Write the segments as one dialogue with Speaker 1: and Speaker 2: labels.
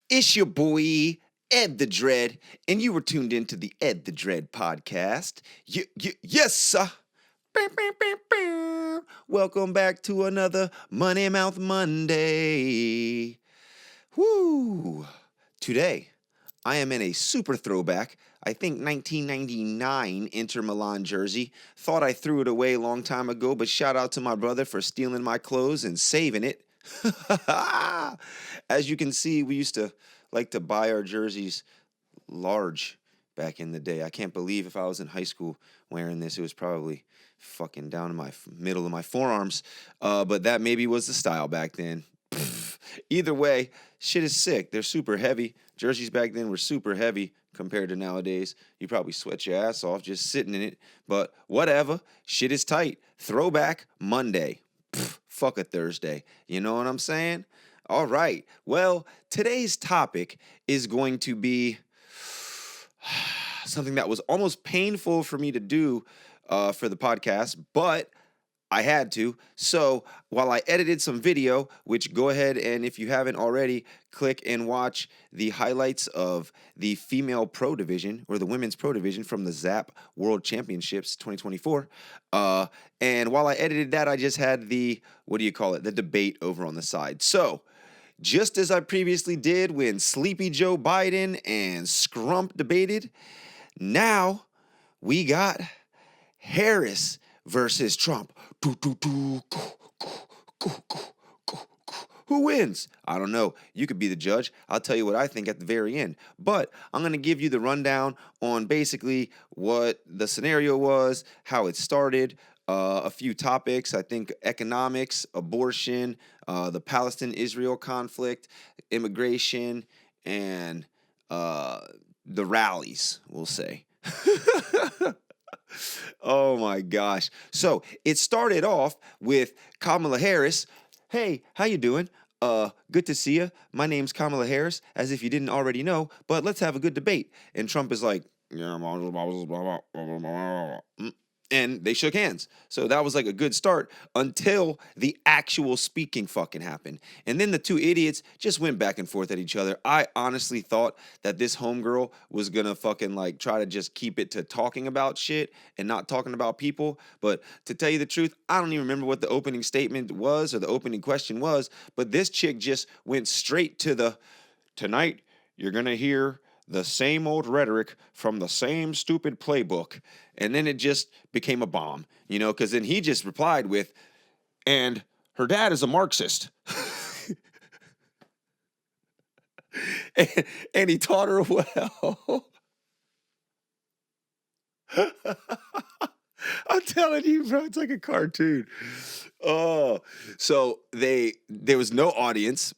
Speaker 1: It's your boy, Ed the Dread, and you were tuned into the Ed the Dread podcast. Yes, sir. Bow, bow, bow, bow. Welcome back to another Money Mouth Monday. Woo! Today, I am in a super throwback, I think 1999 Inter Milan jersey. Thought I threw it away a long time ago, but shout out to my brother for stealing my clothes and saving it. As you can see, we used to like to buy our jerseys large back in the day. I can't believe if I was in high school wearing this, it was probably fucking down in my middle of my forearms. But that maybe was the style back then. Either way, shit is sick. They're super heavy. Jerseys back then were super heavy compared to nowadays. You probably sweat your ass off just sitting in it. But whatever. Shit is tight. Throwback Monday. Fuck a Thursday. You know what I'm saying? All right. Well, today's topic is going to be something that was almost painful for me to do for the podcast, but I had to. So while I edited some video, which go ahead and if you haven't already, click and watch the highlights of the female pro division or the women's pro division from the ZAP World Championships 2024. And while I edited that, I just had the debate over on the side. So just as I previously did when Sleepy Joe Biden and Scrump debated, now we got Harris versus Trump. Who wins? I don't know. You could be the judge. I'll tell you what I think at the very end. But I'm going to give you the rundown on basically what the scenario was, how it started, a few topics. I think economics, abortion, the Palestine-Israel conflict, immigration, and the rallies, we'll say. Oh my gosh. So it started off with Kamala Harris. Hey, how you doing? Good to see you. My name's Kamala Harris, as if you didn't already know, but let's have a good debate. And Trump is like, and they shook hands. So that was like a good start until the actual speaking fucking happened. And then the two idiots just went back and forth at each other. I honestly thought that this homegirl was gonna fucking like try to just keep it to talking about shit and not talking about people. But to tell you the truth, I don't even remember what the opening statement was or the opening question was. But this chick just went straight to the, tonight you're gonna hear the same old rhetoric from the same stupid playbook. And then it just became a bomb, because then he just replied with, and her dad is a Marxist. and he taught her well. I'm telling you, bro, it's like a cartoon. Oh, so there was no audience.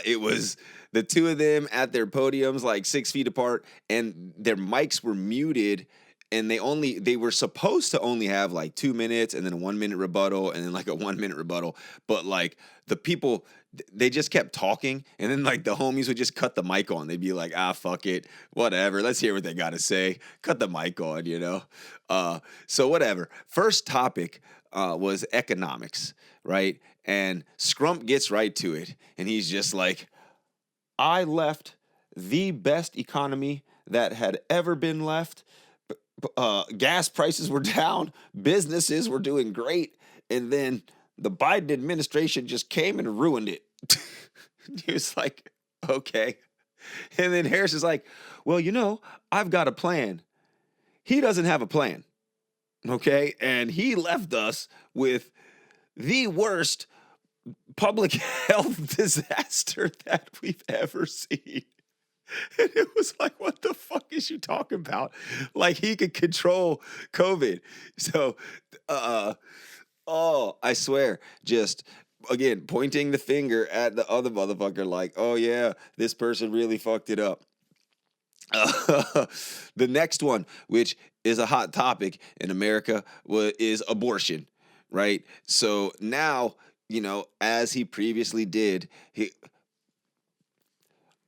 Speaker 1: It was the two of them at their podiums, like 6 feet apart, and their mics were muted. And they were supposed to only have like 2 minutes and then a 1 minute rebuttal and then like a 1 minute rebuttal. But like the people, they just kept talking. And then like the homies would just cut the mic on. They'd be like, fuck it. Whatever. Let's hear what they got to say. Cut the mic on, So whatever. First topic was economics, right? And Scrump gets right to it. And he's just like, I left the best economy that had ever been left. Gas prices were down, businesses were doing great, and then the Biden administration just came and ruined it. He was like, okay. And then Harris is like, well, I've got a plan. He doesn't have a plan, okay? And he left us with the worst public health disaster that we've ever seen. And it was like, what the fuck is you talking about? Like he could control COVID. So, I swear, just again, pointing the finger at the other motherfucker like, oh yeah, this person really fucked it up. The next one, which is a hot topic in America, is abortion, right? So now, as he previously did,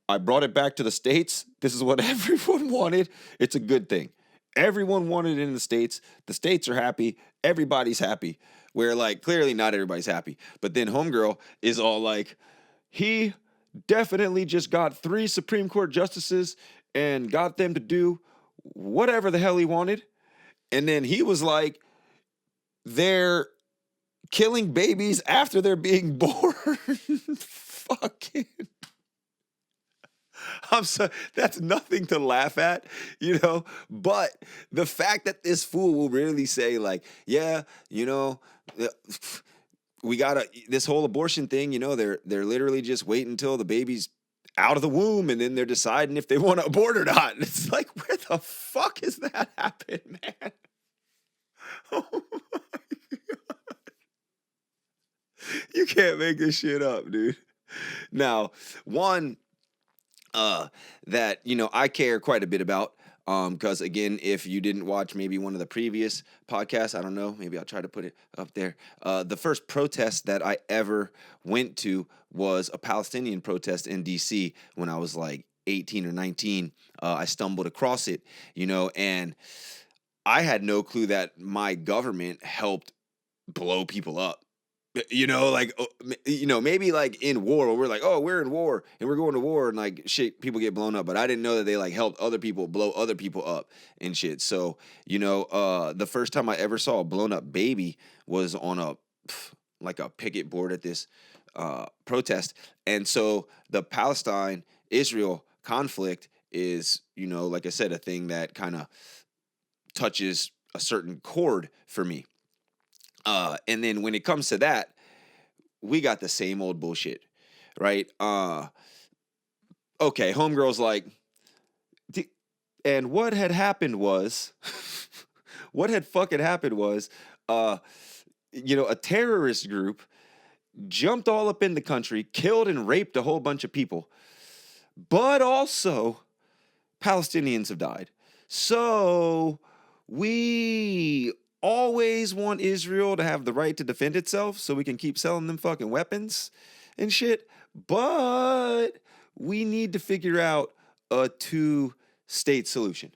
Speaker 1: I brought it back to the States. This is what everyone wanted. It's a good thing. Everyone wanted it in the States. The States are happy. Everybody's happy. Where, like, clearly not everybody's happy. But then homegirl is all like, he definitely just got 3 Supreme Court justices and got them to do whatever the hell he wanted. And then he was like, they're killing babies after they're being born. Fucking. I'm sorry, that's nothing to laugh at, you know. But the fact that this fool will really say, like, yeah, you know, we gotta this whole abortion thing, you know, they're literally just waiting until the baby's out of the womb and then they're deciding if they want to abort or not. It's like, where the fuck has that happened, man? Oh my God. You can't make this shit up, dude. Now, one that, you know, I care quite a bit about. Because again, if you didn't watch maybe one of the previous podcasts, I don't know, maybe I'll try to put it up there. The first protest that I ever went to was a Palestinian protest in DC when I was like 18 or 19. I stumbled across it, you know, and I had no clue that my government helped blow people up. You know, like, you know, maybe like in war, where we're like, oh, we're in war and we're going to war and like shit, people get blown up. But I didn't know that they like helped other people blow other people up and shit. So, you know, the first time I ever saw a blown up baby was on like a picket board at this protest. And so the Palestine Israel conflict is, you know, like I said, a thing that kind of touches a certain chord for me. And then when it comes to that, we got the same old bullshit, right? Okay, homegirl's like, and what had happened was, what had fucking happened was, you know, a terrorist group jumped all up in the country, killed and raped a whole bunch of people, but also Palestinians have died. So we always want Israel to have the right to defend itself so we can keep selling them fucking weapons and shit. But we need to figure out a 2-state solution.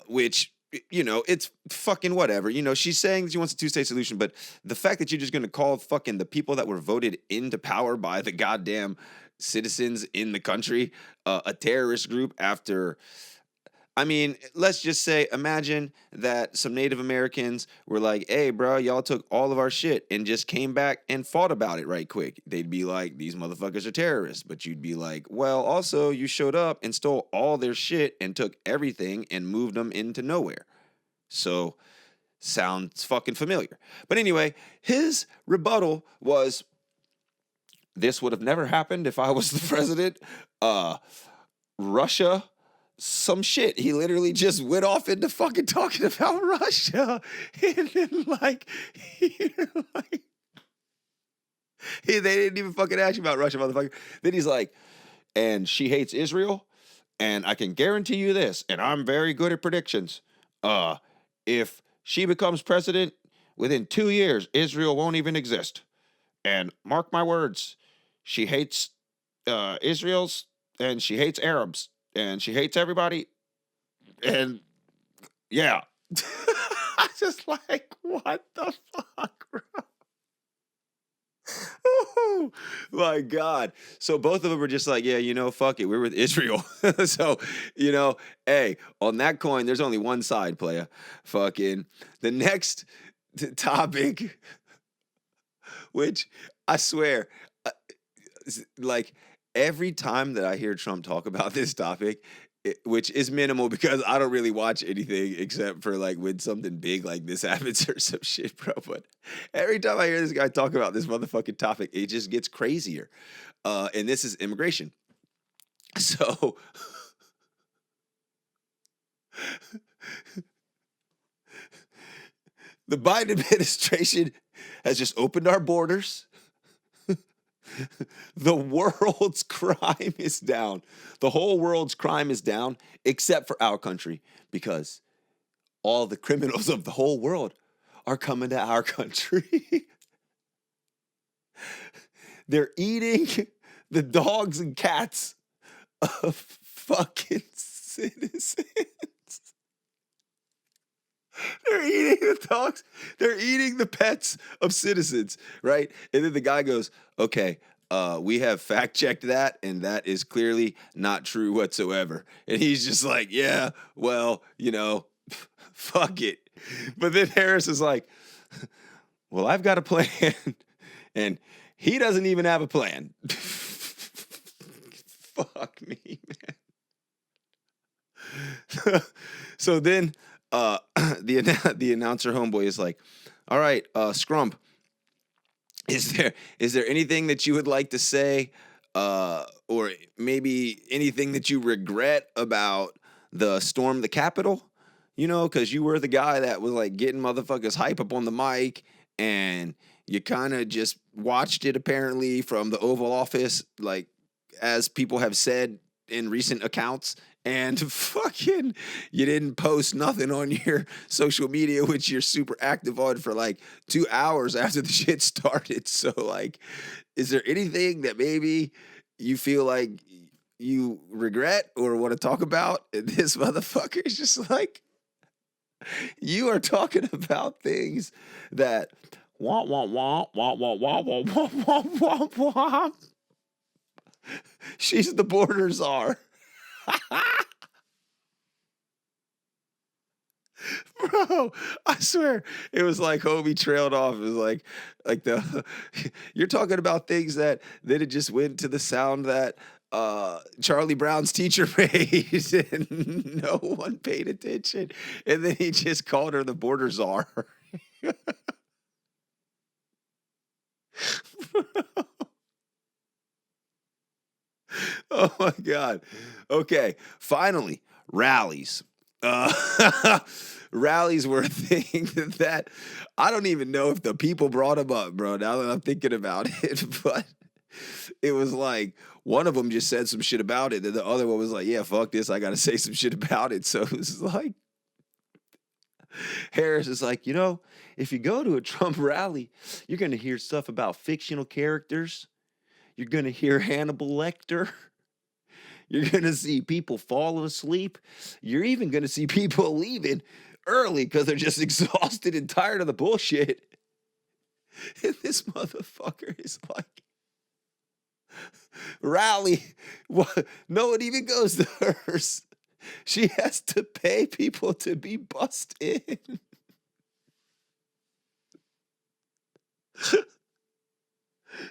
Speaker 1: Which, you know, it's fucking whatever. You know, she's saying she wants a 2-state solution, but the fact that you're just gonna call fucking the people that were voted into power by the goddamn citizens in the country a terrorist group after, I mean, let's just say, imagine that some Native Americans were like, hey, bro, y'all took all of our shit and just came back and fought about it right quick. They'd be like, these motherfuckers are terrorists. But you'd be like, well, also, you showed up and stole all their shit and took everything and moved them into nowhere. So, sounds fucking familiar. But anyway, his rebuttal was, this would have never happened if I was the president. Russia, some shit. He literally just went off into fucking talking about Russia. And then they didn't even fucking ask you about Russia, motherfucker. Then he's like, and she hates Israel. And I can guarantee you this, and I'm very good at predictions. If she becomes president, within 2 years, Israel won't even exist. And mark my words, she hates Israel's, and she hates Arabs, and she hates everybody. And yeah. I just like, what the fuck, bro? Oh my God. So both of them were just like, yeah, you know, fuck it. We're with Israel. So, you know, hey, on that coin, there's only one side, playa. Fucking the next topic, which I swear, like every time that I hear Trump talk about this topic, which is minimal because I don't really watch anything except for like when something big like this happens or some shit, bro. But every time I hear this guy talk about this motherfucking topic, it just gets crazier. And this is immigration. So the Biden administration has just opened our borders. The world's crime is down. The whole world's crime is down, except for our country, because all the criminals of the whole world are coming to our country. They're eating the dogs and cats of fucking citizens. They're eating the dogs. They're eating the pets of citizens, right? And then the guy goes, okay, we have fact checked that, and that is clearly not true whatsoever. And he's just like, yeah, well, fuck it. But then Harris is like, well, I've got a plan. And he doesn't even have a plan. Fuck me, man. So then the announcer homeboy is like, all right, Scrump, is there anything that you would like to say, or maybe anything that you regret about the storm the Capitol? Because you were the guy that was like getting motherfuckers hype up on the mic, and you kind of just watched it apparently from the Oval Office, like as people have said in recent accounts. And fucking, you didn't post nothing on your social media, which you're super active on, for like 2 hours after the shit started. So, like, is there anything that maybe you feel like you regret or want to talk about? And this motherfucker is just like, you are talking about things that wah wah wah wah wah wah wah wah wah wah wah. She's the border czar. Bro, I swear it was like Hobie trailed off. It was like you're talking about things that then it just went to the sound that Charlie Brown's teacher made, and no one paid attention. And then he just called her the border czar. Oh my God. Okay, finally, rallies. Rallies were a thing that I don't even know if the people brought them up, bro, now that I'm thinking about it. But it was like one of them just said some shit about it, and the other one was like, yeah, fuck this, I gotta say some shit about it. So it was like, Harris is like, if you go to a Trump rally, you're gonna hear stuff about fictional characters. You're gonna hear Hannibal Lecter. You're going to see people falling asleep. You're even going to see people leaving early because they're just exhausted and tired of the bullshit. And this motherfucker is like, rally. What? No one even goes to hers. She has to pay people to be bussed in.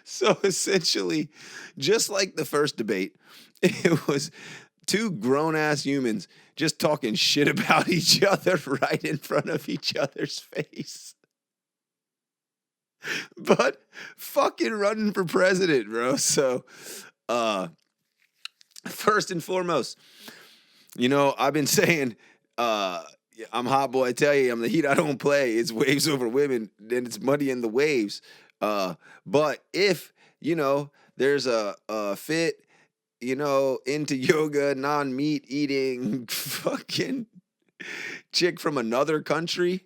Speaker 1: So essentially, just like the first debate, it was two grown-ass humans just talking shit about each other right in front of each other's face. But fucking running for president, bro. So, first and foremost, I've been saying, I'm hot boy, I tell you, I'm the heat I don't play. It's waves over women, then it's money in the waves. But if, there's a fit, into yoga, non-meat eating fucking chick from another country,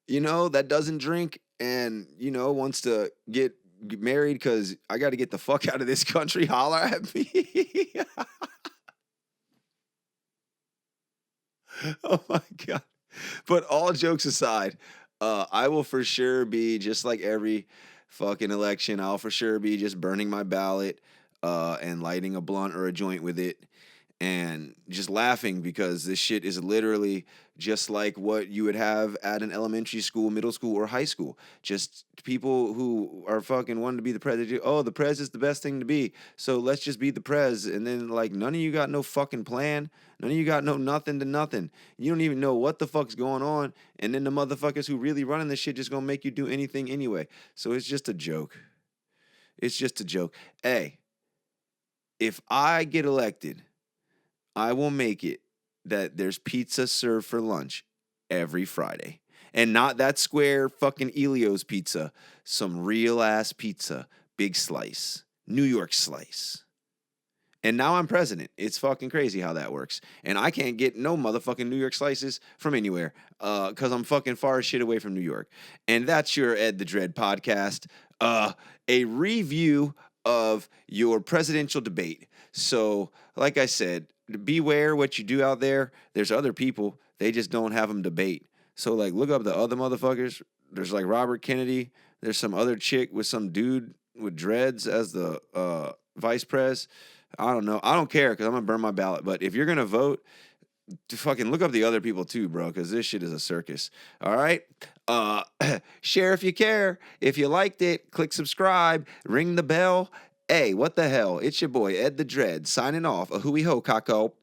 Speaker 1: that doesn't drink and, wants to get married because I got to get the fuck out of this country, holler at me. Oh my God. But all jokes aside, I will for sure be just like every fucking election. I'll for sure be just burning my ballot, and lighting a blunt or a joint with it, and just laughing because this shit is literally just like what you would have at an elementary school, middle school, or high school. Just people who are fucking wanting to be the president. Oh, the prez is the best thing to be, so let's just be the prez. And then, like, none of you got no fucking plan. None of you got no nothing to nothing. You don't even know what the fuck's going on. And then the motherfuckers who really running this shit just gonna make you do anything anyway. So it's just a joke. It's just a joke. Hey, if I get elected, I will make it that there's pizza served for lunch every Friday. And not that square fucking Elio's pizza. Some real ass pizza. Big slice. New York slice. And now I'm president. It's fucking crazy how that works. And I can't get no motherfucking New York slices from anywhere, because I'm fucking far as shit away from New York. And that's your Ed the Dread podcast. A review of your presidential debate. So, like I said, beware what you do out there. There's other people. They just don't have them debate. So, like, look up the other motherfuckers. There's, like, Robert Kennedy. There's some other chick with some dude with dreads as the vice pres. I don't know. I don't care because I'm gonna burn my ballot. But if you're gonna vote, to fucking look up the other people too, bro, because this shit is a circus. All right. Share if you care. If you liked it, click subscribe, ring the bell. Hey, what the hell? It's your boy Ed the Dread signing off. A hooey ho, Kako.